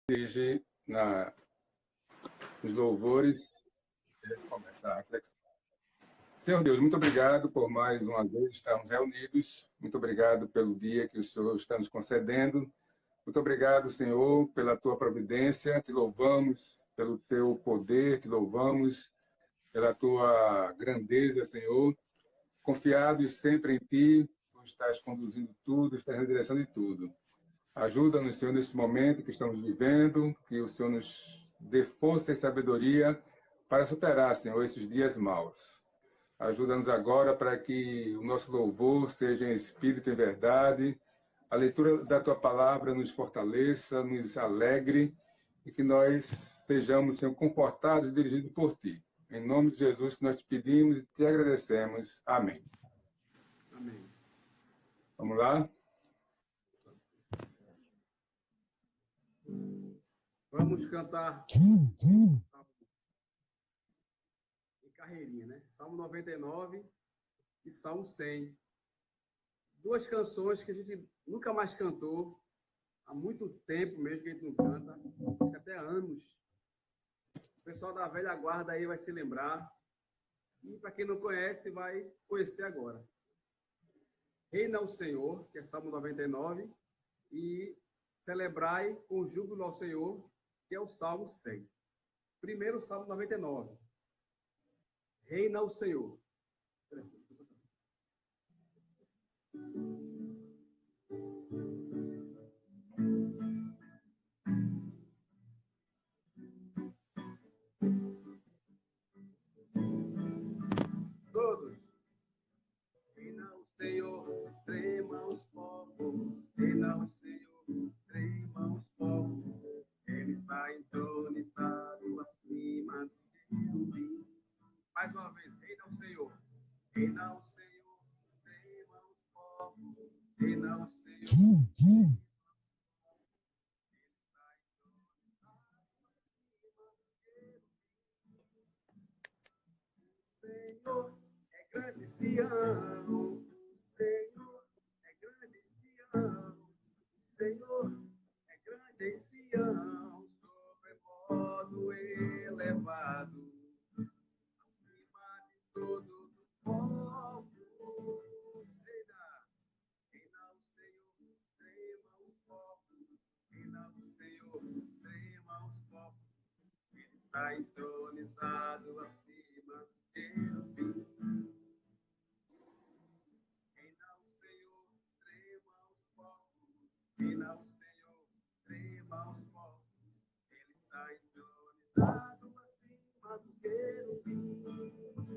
dirigir nos louvores e a gente começa a reflexão. Senhor Deus, muito obrigado por mais uma vez estarmos reunidos. Muito obrigado pelo dia que o Senhor está nos concedendo. Muito obrigado, Senhor, pela tua providência. Te louvamos pelo teu poder, te louvamos pela tua grandeza, Senhor. Confiados sempre em ti, tu estás conduzindo tudo, estás na direção de tudo. Ajuda-nos, Senhor, nesse momento que estamos vivendo, que o Senhor nos dê força e sabedoria para superar, Senhor, esses dias maus. Ajuda-nos agora para que o nosso louvor seja em espírito e verdade, a leitura da Tua palavra nos fortaleça, nos alegre e que nós sejamos, Senhor, confortados e dirigidos por Ti. Em nome de Jesus que nós te pedimos e te agradecemos. Amém. Amém. Vamos lá? Vamos cantar em carreirinha, né? Salmo 99 e Salmo 100. Duas canções que a gente nunca mais cantou, há muito tempo mesmo que a gente não canta, acho que até anos. O pessoal da velha guarda aí vai se lembrar. E para quem não conhece, vai conhecer agora. Reina o Senhor, que é Salmo 99, e celebrai com júbilo ao Senhor, que é o Salmo 100. Primeiro, Salmo 99. Reina o Senhor. Todos. Reina o Senhor, trema os povos. Reina o Senhor, trema os povos. Ele está entronizado acima dos querubins. Mais uma vez, reina o Senhor. Reina o Senhor, trema os povos. Reina o Senhor. Senhor é grande Sião, o Senhor é grande Sião, o Senhor é grande em Sião, sobremodo elevado, acima de todos os povos. Reina o Senhor, trema os povos, reina o Senhor, trema os povos, ele está entronizado acima dos querubins. Reina o Senhor, trema os povos. Reina o Senhor, trema os povos. Ele está entronizado acima dos querubins. O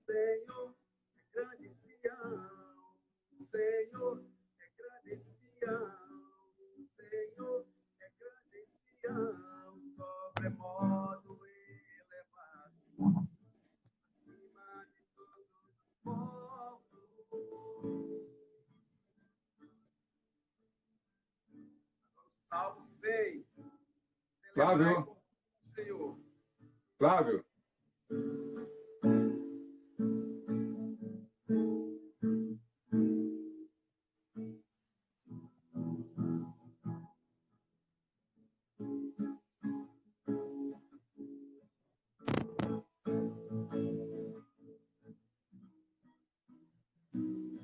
Senhor é grande Sião. O Senhor é grande Sião. O Senhor é grande Sião. Sobremodo elevado, acima de todos os povos. Agora o Salmo 100. Celebrai com o Senhor. Flávio.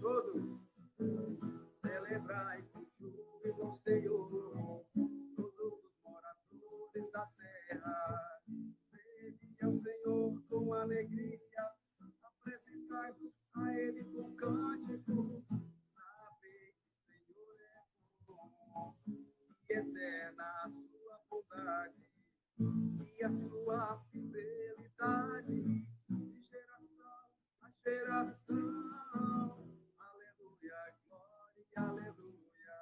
Todos, celebrai com júbilo ao Senhor, todos os moradores da terra. Sede ao Senhor com alegria, apresentai-vos a Ele com cânticos. Sabei que o Senhor é bom e eterna a sua bondade e a sua fidelidade de geração a geração. Aleluia, glória, aleluia.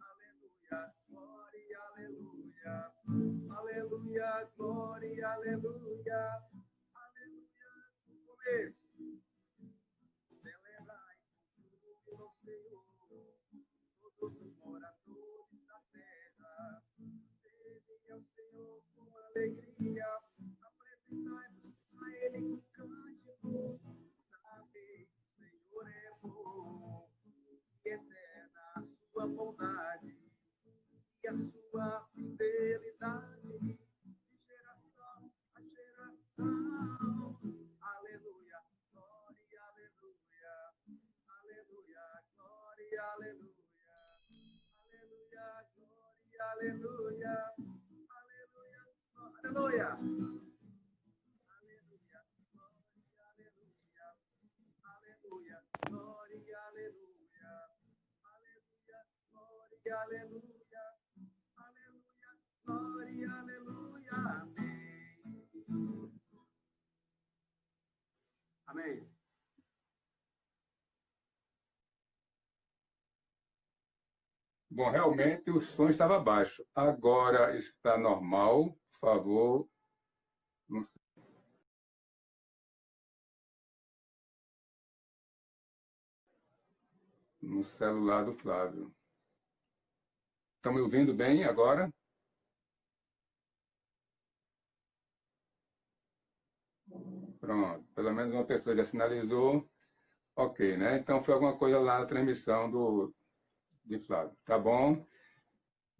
Aleluia, glória, aleluia. Aleluia, glória, aleluia. Aleluia, no começo. Celebrai com júbilo ao Senhor, todos os moradores da terra. Sede ao Senhor com alegria, apresentai-vos a Ele com cânticos. Sabei que o Senhor é bom e eterna a sua bondade e a sua aleluia, aleluia, aleluia. Glória, aleluia, aleluia, aleluia, aleluia, glória, aleluia, amém. Amém. Bom, realmente o som estava baixo. Agora está normal. Por favor. No celular do Flávio. Estão me ouvindo bem agora? Pronto. Pelo menos uma pessoa já sinalizou. Ok, né? Então foi alguma coisa lá na transmissão de Flávio. Tá bom?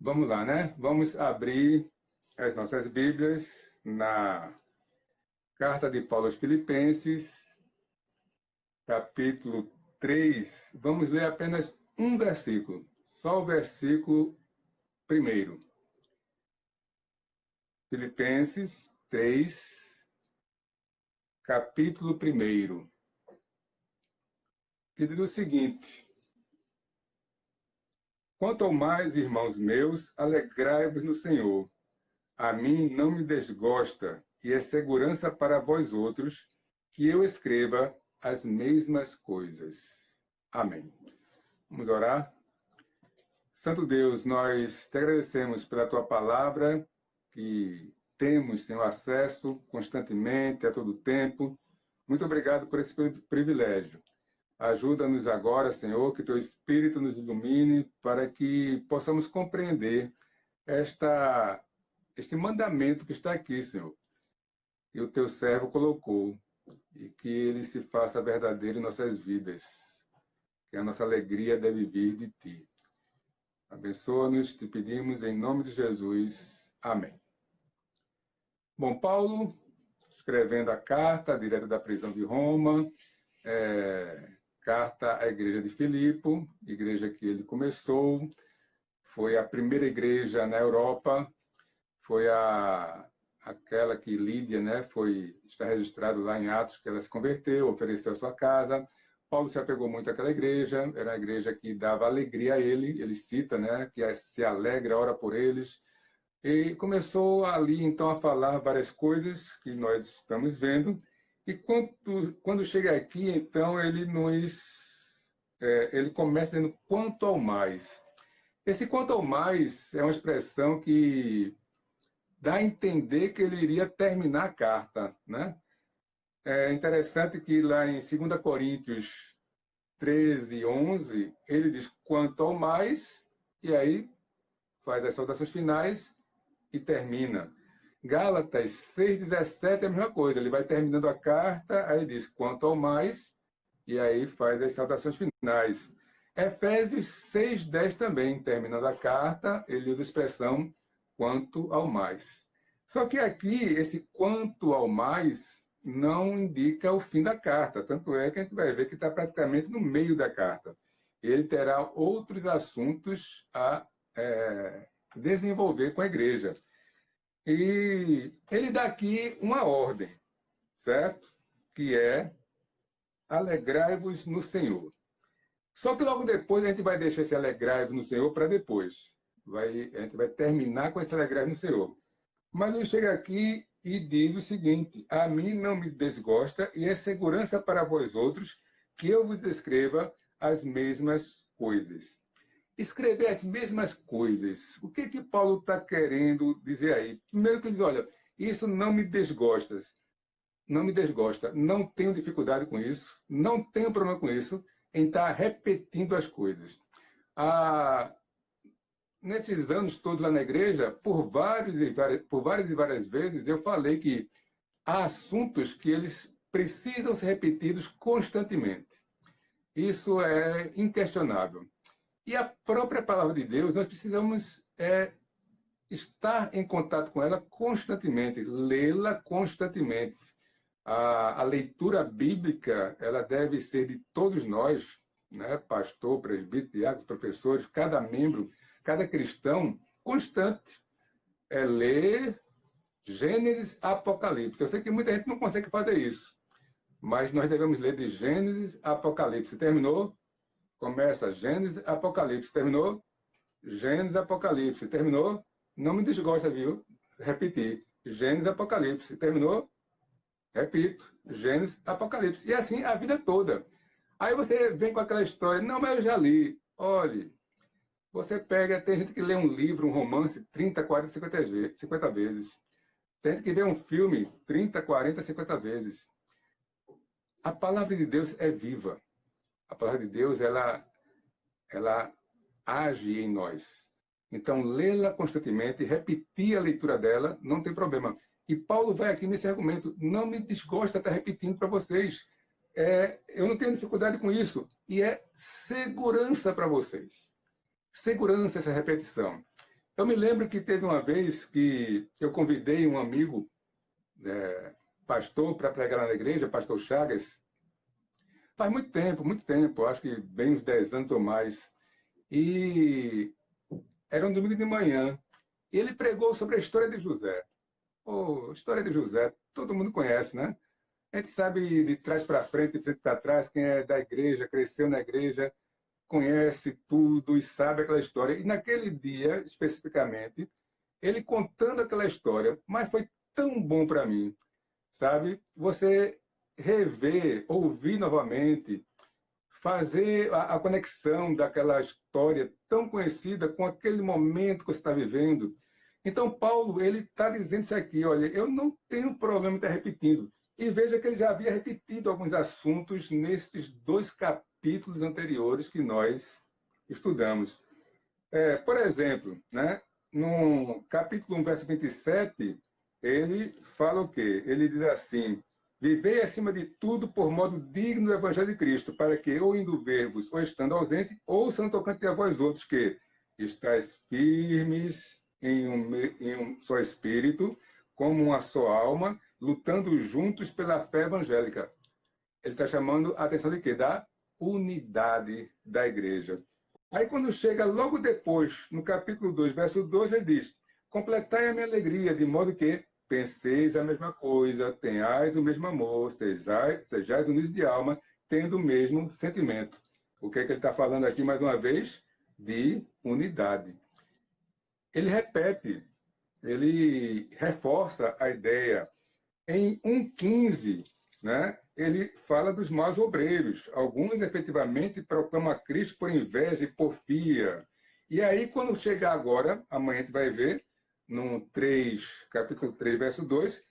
Vamos lá, né? Vamos abrir as nossas Bíblias na Carta de Paulo aos Filipenses, capítulo 3. Vamos ler apenas um versículo, só o versículo 1. Filipenses 3, capítulo 1. Que diz o seguinte: quanto ao mais, irmãos meus, alegrai-vos no Senhor. A mim não me desgosta, e é segurança para vós outros, que eu escreva as mesmas coisas. Amém. Vamos orar? Santo Deus, nós te agradecemos pela tua palavra, que temos, Senhor, acesso constantemente, a todo tempo. Muito obrigado por esse privilégio. Ajuda-nos agora, Senhor, que teu Espírito nos ilumine para que possamos compreender este mandamento que está aqui, Senhor, que o teu servo colocou, e que ele se faça verdadeiro em nossas vidas, que a nossa alegria deve vir de ti. Abençoa-nos, te pedimos em nome de Jesus. Amém. Bom, Paulo, escrevendo a carta direto da prisão de Roma, carta à igreja de Filipe, igreja que ele começou, foi a primeira igreja na Europa, foi aquela que Lídia, né, está registrado lá em Atos, que ela se converteu, ofereceu a sua casa. Paulo se apegou muito àquela igreja, era uma igreja que dava alegria a ele cita, né, que se alegra, ora por eles, e começou ali então a falar várias coisas que nós estamos vendo, e quando chega aqui, então, ele começa dizendo quanto ao mais. Esse quanto ao mais é uma expressão que dá a entender que ele iria terminar a carta, né? É interessante que lá em 2 Coríntios 13, 11, ele diz quanto ao mais, e aí faz as saudações finais e termina. Gálatas 6,17 é a mesma coisa, ele vai terminando a carta, aí diz quanto ao mais, e aí faz as saudações finais. Efésios 6,10 também, terminando a carta, ele usa a expressão quanto ao mais. Só que aqui, esse quanto ao mais não indica o fim da carta, tanto é que a gente vai ver que está praticamente no meio da carta. Ele terá outros assuntos a desenvolver com a igreja. E ele dá aqui uma ordem, certo? Que é alegrai-vos no Senhor. Só que logo depois a gente vai deixar esse alegrai-vos no Senhor para depois. A gente vai terminar com esse alegrai-vos no Senhor. Mas ele chega aqui e diz o seguinte: a mim não me desgosta e é segurança para vós outros que eu vos escreva as mesmas coisas. Escrever as mesmas coisas. O que Paulo está querendo dizer aí? Primeiro que ele diz, olha, isso não me desgosta. Não me desgosta. Não tenho dificuldade com isso. Não tenho problema com isso em estar repetindo as coisas. Nesses anos todos lá na igreja, por várias e várias vezes, eu falei que há assuntos que eles precisam ser repetidos constantemente. Isso é inquestionável. E a própria palavra de Deus, nós precisamos estar em contato com ela constantemente, lê-la constantemente. A leitura bíblica, ela deve ser de todos nós, né? Pastor, presbítero, diáconos, professores, cada membro, cada cristão constante. É ler Gênesis, Apocalipse. Eu sei que muita gente não consegue fazer isso, mas nós devemos ler de Gênesis a Apocalipse. Terminou? Começa Gênesis, Apocalipse. Terminou? Gênesis, Apocalipse. Terminou? Não me desgosta, viu? Repetir. Gênesis, Apocalipse. Terminou? Repito. Gênesis, Apocalipse. E assim a vida toda. Aí você vem com aquela história. Não, mas eu já li. Olhe, você pega... Tem gente que lê um livro, um romance, 30, 40, 50 vezes. Tem gente que vê um filme 30, 40, 50 vezes. A palavra de Deus é viva. A palavra de Deus, ela age em nós. Então, lê-la constantemente, repetir a leitura dela, não tem problema. E Paulo vai aqui nesse argumento, não me desgosta estar repetindo para vocês. Eu não tenho dificuldade com isso. E é segurança para vocês. Segurança essa repetição. Eu me lembro que teve uma vez que eu convidei um amigo, pastor, para pregar lá na igreja, pastor Chagas. Faz muito tempo, acho que bem uns 10 anos ou mais. E era um domingo de manhã. E ele pregou sobre a história de José. A história de José, todo mundo conhece, né? A gente sabe de trás para frente, de frente para trás, quem é da igreja, cresceu na igreja, conhece tudo e sabe aquela história. E naquele dia, especificamente, ele contando aquela história, mas foi tão bom para mim, sabe? Você rever, ouvir novamente, fazer a conexão daquela história tão conhecida com aquele momento que você está vivendo. Então, Paulo, ele está dizendo isso aqui, olha, eu não tenho problema em estar repetindo. E veja que ele já havia repetido alguns assuntos nesses 2 capítulos anteriores que nós estudamos. Por exemplo, né, no capítulo 1, verso 27, ele fala o quê? Ele diz assim: vivei acima de tudo por modo digno do Evangelho de Cristo, para que, ou indo ver-vos, ou estando ausente, ouçam tocante a vós outros, que estáis firmes em um só espírito, como uma só alma, lutando juntos pela fé evangélica. Ele está chamando a atenção de quê? Da unidade da igreja. Aí, quando chega logo depois, no capítulo 2, verso 2, ele diz: completai a minha alegria, de modo que penseis a mesma coisa, tenhais o mesmo amor, sejais unidos de alma, tendo o mesmo sentimento. O que é que ele está falando aqui, mais uma vez? De unidade. Ele repete, ele reforça a ideia. Em 1,15, né, ele fala dos maus obreiros. Alguns, efetivamente, proclamam a Cristo por inveja e porfia. E aí, quando chegar agora, amanhã a gente vai ver, no capítulo 3, verso 2,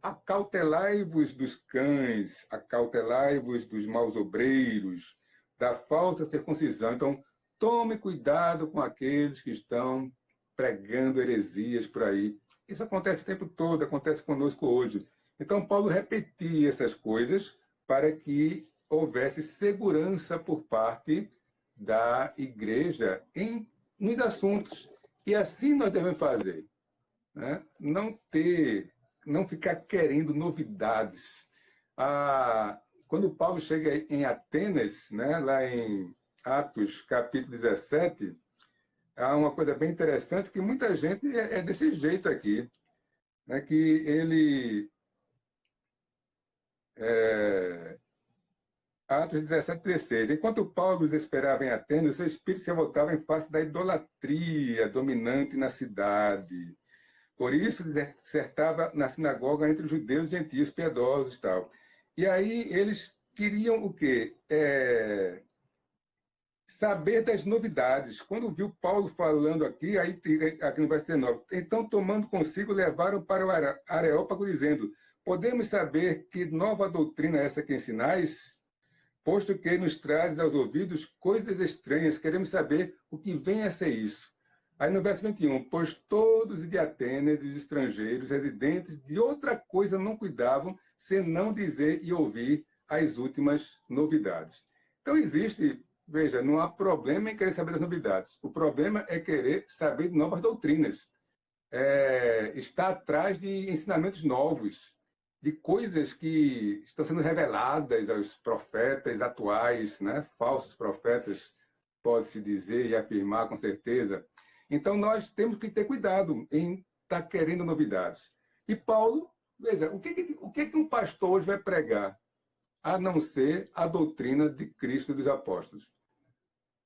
acautelai-vos dos cães, acautelai-vos dos maus obreiros, da falsa circuncisão. Então, tome cuidado com aqueles que estão pregando heresias por aí. Isso acontece o tempo todo, acontece conosco hoje. Então, Paulo repetia essas coisas para que houvesse segurança por parte da igreja nos assuntos. E assim nós devemos fazer, né? Não ficar querendo novidades. Quando Paulo chega em Atenas, né, lá em Atos, capítulo 17, há uma coisa bem interessante, que muita gente é desse jeito aqui, né, que ele... Atos 17, 16. Enquanto Paulo os esperava em Atenas, seu espírito se voltava em face da idolatria dominante na cidade. Por isso, dissertava na sinagoga entre os judeus e gentios piedosos e tal. E aí eles queriam o quê? Saber das novidades. Quando viu Paulo falando aqui no verso 19, então, tomando consigo, levaram para o Areópago, dizendo: podemos saber que nova doutrina é essa que ensinais? Posto que nos trazes aos ouvidos coisas estranhas, queremos saber o que vem a ser isso. Aí no verso 21, pois todos de Atenas e os estrangeiros residentes de outra coisa não cuidavam, senão dizer e ouvir as últimas novidades. Então veja, não há problema em querer saber das novidades. O problema é querer saber de novas doutrinas. Está atrás de ensinamentos novos, de coisas que estão sendo reveladas aos profetas atuais, né? Falsos profetas, pode-se dizer e afirmar com certeza. Então, nós temos que ter cuidado em estar querendo novidades. E Paulo, veja, o que um pastor hoje vai pregar, a não ser a doutrina de Cristo e dos apóstolos?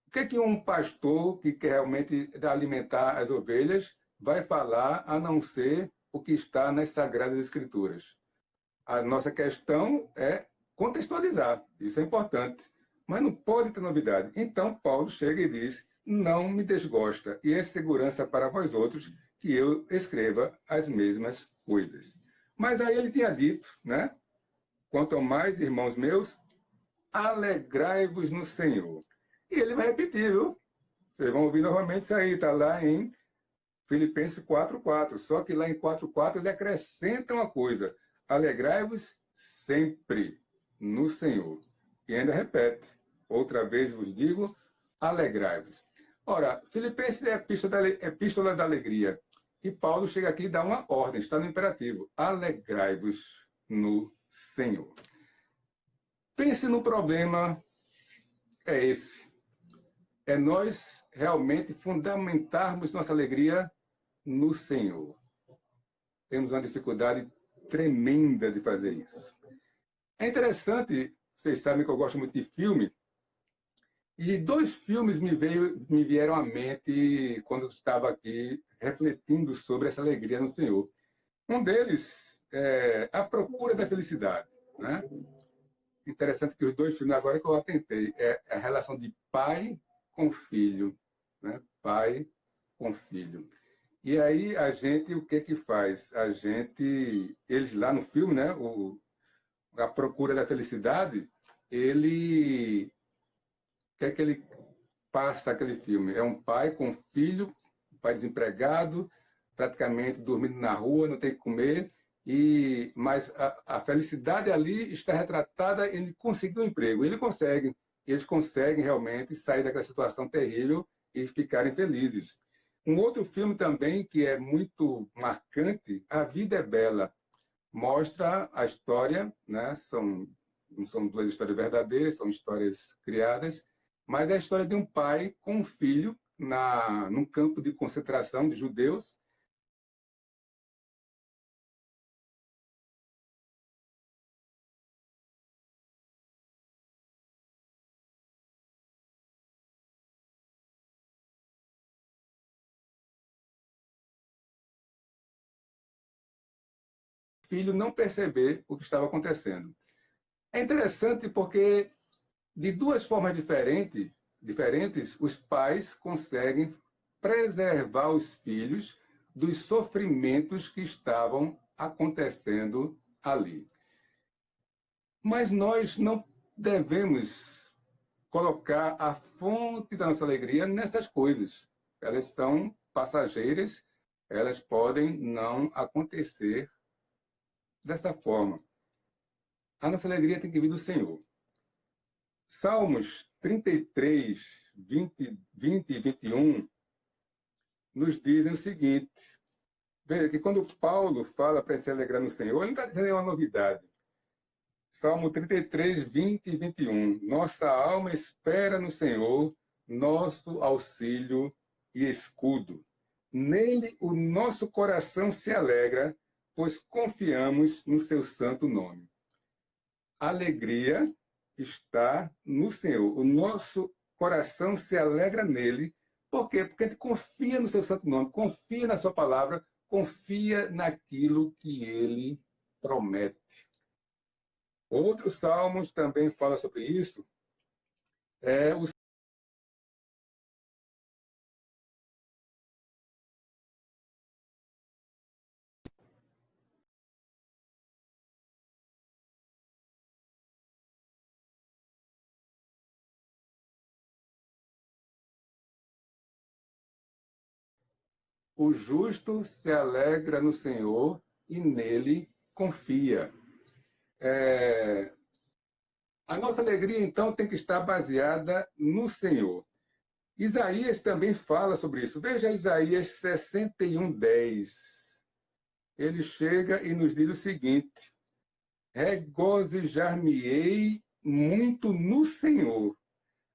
O que um pastor que quer realmente alimentar as ovelhas vai falar, a não ser o que está nas Sagradas Escrituras? A nossa questão é contextualizar, isso é importante, mas não pode ter novidade. Então, Paulo chega e diz, não me desgosta, e é segurança para vós outros que eu escreva as mesmas coisas. Mas aí ele tinha dito, né? Quanto ao mais, irmãos meus, alegrai-vos no Senhor. E ele vai repetir, viu? Vocês vão ouvir novamente isso aí, está lá em Filipenses 4:4. Só que lá em 4:4 ele acrescenta uma coisa: alegrai-vos sempre no Senhor. E ainda repete: outra vez vos digo, alegrai-vos. Ora, Filipenses é a epístola da alegria. E Paulo chega aqui e dá uma ordem, está no imperativo: alegrai-vos no Senhor. Pense no problema, é esse. É nós realmente fundamentarmos nossa alegria no Senhor. Temos uma dificuldade tremenda de fazer isso. É interessante, vocês sabem que eu gosto muito de filme, e 2 filmes me vieram à mente quando eu estava aqui refletindo sobre essa alegria no Senhor. Um deles é A Procura da Felicidade, né? Interessante que os 2 filmes agora que eu atentei é a relação de pai com filho, né? Pai com filho. E aí a gente, o que que faz? Eles lá no filme, né? A Procura da Felicidade, o que é que ele passa aquele filme? É um pai com filho, um pai desempregado, praticamente dormindo na rua, não tem o que comer, mas a felicidade ali está retratada, ele conseguiu um emprego, eles conseguem realmente sair daquela situação terrível e ficarem felizes. Um outro filme também que é muito marcante, A Vida é Bela, mostra a história, né? Não são 2 histórias verdadeiras, são histórias criadas, mas é a história de um pai com um filho num campo de concentração de judeus. O filho não perceber o que estava acontecendo. É interessante porque, de 2 formas diferentes, os pais conseguem preservar os filhos dos sofrimentos que estavam acontecendo ali. Mas nós não devemos colocar a fonte da nossa alegria nessas coisas. Elas são passageiras, elas podem não acontecer dessa forma. A nossa alegria tem que vir do Senhor. Salmos 33, 20 e 21 nos dizem o seguinte. Veja que quando Paulo fala para se alegrar no Senhor, ele não está dizendo nenhuma novidade. Salmo 33, 20 e 21. Nossa alma espera no Senhor, nosso auxílio e escudo. Nele o nosso coração se alegra, pois confiamos no seu santo nome. A alegria está no Senhor. O nosso coração se alegra nele. Por quê? Porque a gente confia no seu santo nome, confia na sua palavra, confia naquilo que ele promete. Outros salmos também falam sobre isso. O justo se alegra no Senhor e nele confia. A nossa alegria, então, tem que estar baseada no Senhor. Isaías também fala sobre isso. Veja Isaías 61:10. Ele chega e nos diz o seguinte: regozijar-me-ei muito no Senhor.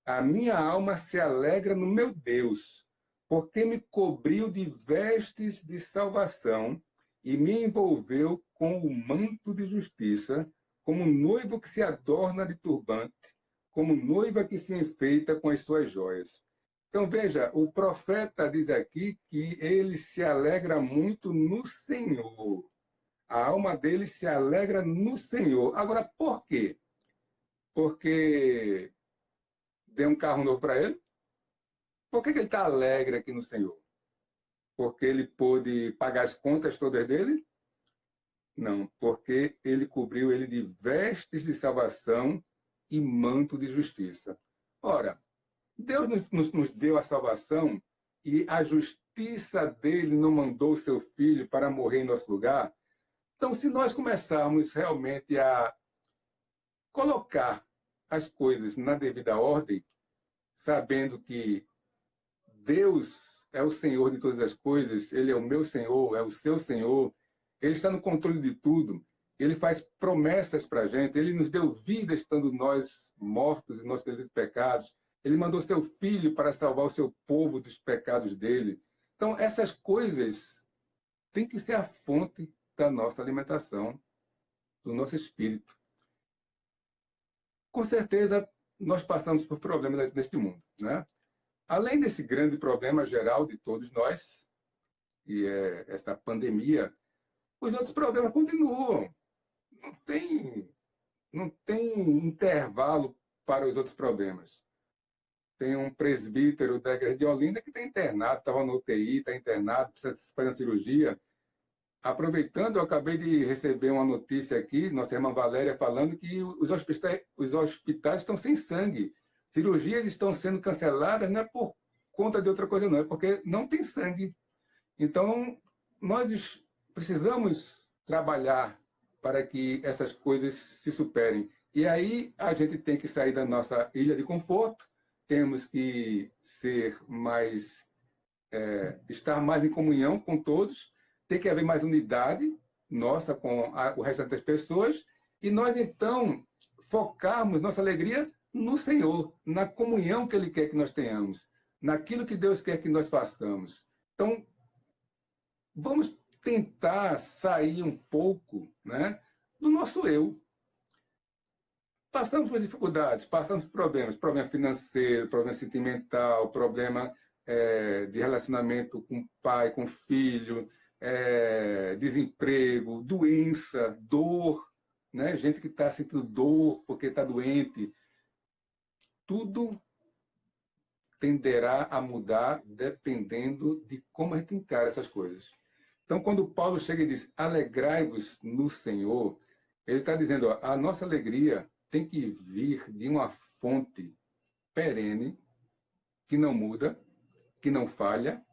A minha alma se alegra no meu Deus, porque me cobriu de vestes de salvação e me envolveu com o manto de justiça, como noivo que se adorna de turbante, como noiva que se enfeita com as suas joias. Então, veja, o profeta diz aqui que ele se alegra muito no Senhor. A alma dele se alegra no Senhor. Agora, por quê? Porque deu um carro novo para ele? Por que ele está alegre aqui no Senhor? Porque ele pôde pagar as contas todas dele? Não, porque ele cobriu ele de vestes de salvação e manto de justiça. Ora, Deus nos deu a salvação e a justiça dele não mandou o seu filho para morrer em nosso lugar. Então, se nós começarmos realmente a colocar as coisas na devida ordem, sabendo que Deus é o Senhor de todas as coisas, Ele é o meu Senhor, é o seu Senhor, Ele está no controle de tudo, Ele faz promessas para a gente, Ele nos deu vida estando nós mortos e nossos delitos e pecados, Ele mandou seu Filho para salvar o seu povo dos pecados dele. Então, essas coisas têm que ser a fonte da nossa alimentação, do nosso espírito. Com certeza, nós passamos por problemas neste mundo, né? Além desse grande problema geral de todos nós, que é essa pandemia, os outros problemas continuam. Não tem intervalo para os outros problemas. Tem um presbítero da igreja de Olinda que está internado, estava no UTI, está internado, precisa fazer cirurgia. Aproveitando, eu acabei de receber uma notícia aqui, nossa irmã Valéria falando que os hospitais estão sem sangue. Cirurgias estão sendo canceladas, não é por conta de outra coisa, não, é porque não tem sangue. Então, nós precisamos trabalhar para que essas coisas se superem. E aí a gente tem que sair da nossa ilha de conforto, temos que estar mais em comunhão com todos, tem que haver mais unidade nossa com o restante das pessoas, e nós, então, focarmos nossa alegria no Senhor, na comunhão que Ele quer que nós tenhamos, naquilo que Deus quer que nós façamos. Então, vamos tentar sair um pouco, né, do nosso eu. Passamos por dificuldades, passamos por problemas, problema financeiro, problema sentimental, problema de relacionamento com o pai, com o filho, desemprego, doença, dor, né? Gente que está sentindo dor porque está doente. Tudo tenderá a mudar dependendo de como a gente encara essas coisas. Então, quando Paulo chega e diz, alegrai-vos no Senhor, ele está dizendo, ó, a nossa alegria tem que vir de uma fonte perene, que não muda, que não falha,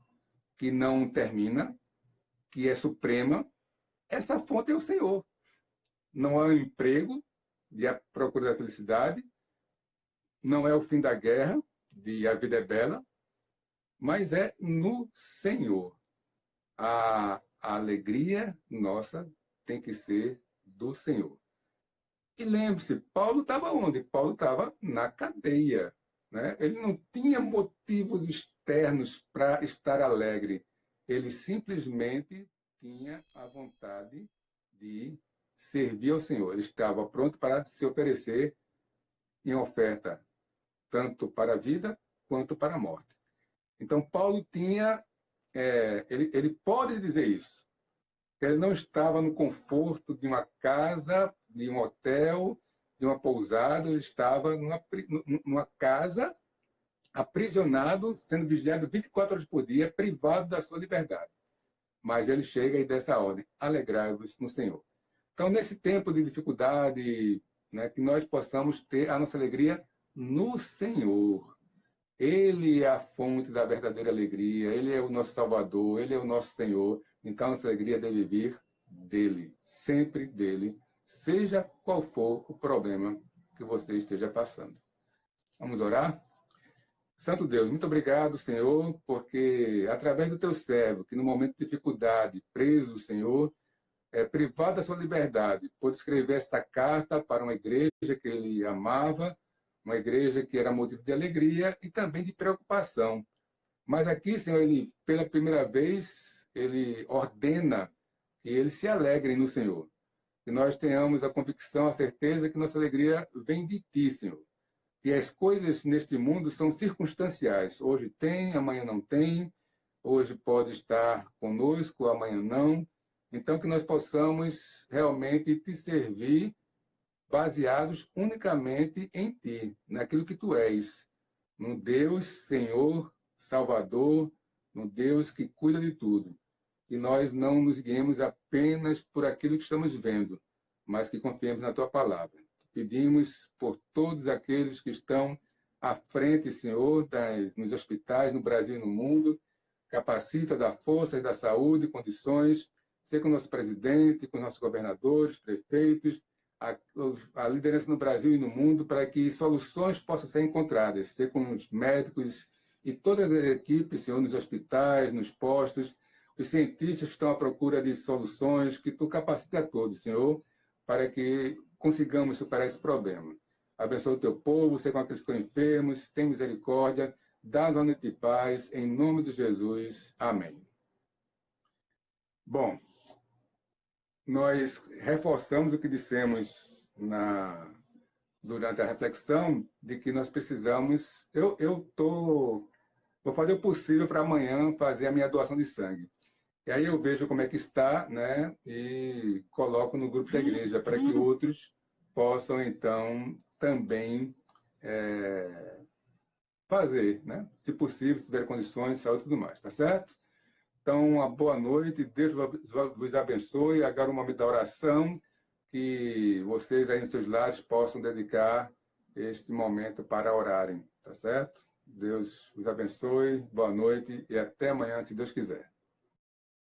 que não termina, que é suprema. Essa fonte é o Senhor. Não é o emprego de a procura da felicidade, não é o fim da guerra, de a vida é bela, mas é no Senhor. A alegria nossa tem que ser do Senhor. E lembre-se, Paulo estava onde? Paulo estava na cadeia, né? Ele não tinha motivos externos para estar alegre. Ele simplesmente tinha a vontade de servir ao Senhor. Ele estava pronto para se oferecer em oferta, tanto para a vida quanto para a morte. Então, Paulo tinha... ele pode dizer isso. Ele não estava no conforto de uma casa, de um hotel, de uma pousada. Ele estava numa casa, aprisionado, sendo vigiado 24 horas por dia, privado da sua liberdade. Mas ele chega e dá essa ordem, alegrai-vos no Senhor. Então, nesse tempo de dificuldade, né, que nós possamos ter a nossa alegria no Senhor. Ele é a fonte da verdadeira alegria, Ele é o nosso Salvador, Ele é o nosso Senhor. Então, a nossa alegria deve vir dEle, sempre dEle, seja qual for o problema que você esteja passando. Vamos orar? Santo Deus, muito obrigado, Senhor, porque através do Teu servo, que no momento de dificuldade, preso, Senhor, privado da sua liberdade, pôde escrever esta carta para uma igreja que ele amava, uma igreja que era motivo de alegria e também de preocupação. Mas aqui, Senhor, ele, pela primeira vez, ele ordena que eles se alegrem no Senhor. Que nós tenhamos a convicção, a certeza que nossa alegria vem de Ti, Senhor. Que as coisas neste mundo são circunstanciais. Hoje tem, amanhã não tem. Hoje pode estar conosco, amanhã não. Então, que nós possamos realmente Te servir baseados unicamente em Ti, naquilo que Tu és. No Deus, Senhor, Salvador, no Deus que cuida de tudo. Que nós não nos guiemos apenas por aquilo que estamos vendo, mas que confiemos na Tua palavra. Pedimos por todos aqueles que estão à frente, Senhor, nos hospitais, no Brasil e no mundo. Capacita, dá forças, da saúde, condições, ser com o nosso presidente, com os nossos governadores, prefeitos, a liderança no Brasil e no mundo, para que soluções possam ser encontradas, ser com os médicos e todas as equipes, Senhor, nos hospitais, nos postos, os cientistas que estão à procura de soluções, que Tu capacite a todos, Senhor, para que consigamos superar esse problema. Abençoa o Teu povo, ser com aqueles que estão enfermos, tem misericórdia, dá-nos a noite de paz, em nome de Jesus. Amém. Bom, nós reforçamos o que dissemos durante a reflexão, de que nós precisamos... Vou fazer o possível para amanhã fazer a minha doação de sangue. E aí eu vejo como é que está, né? E coloco no grupo da igreja, para que outros possam, então, também fazer, né? Se possível, se tiver condições, saúde e tudo mais, tá certo? Então, uma boa noite, Deus vos abençoe. Agora, um momento da oração, que vocês aí nos seus lares possam dedicar este momento para orarem, tá certo? Deus vos abençoe, boa noite e até amanhã, se Deus quiser.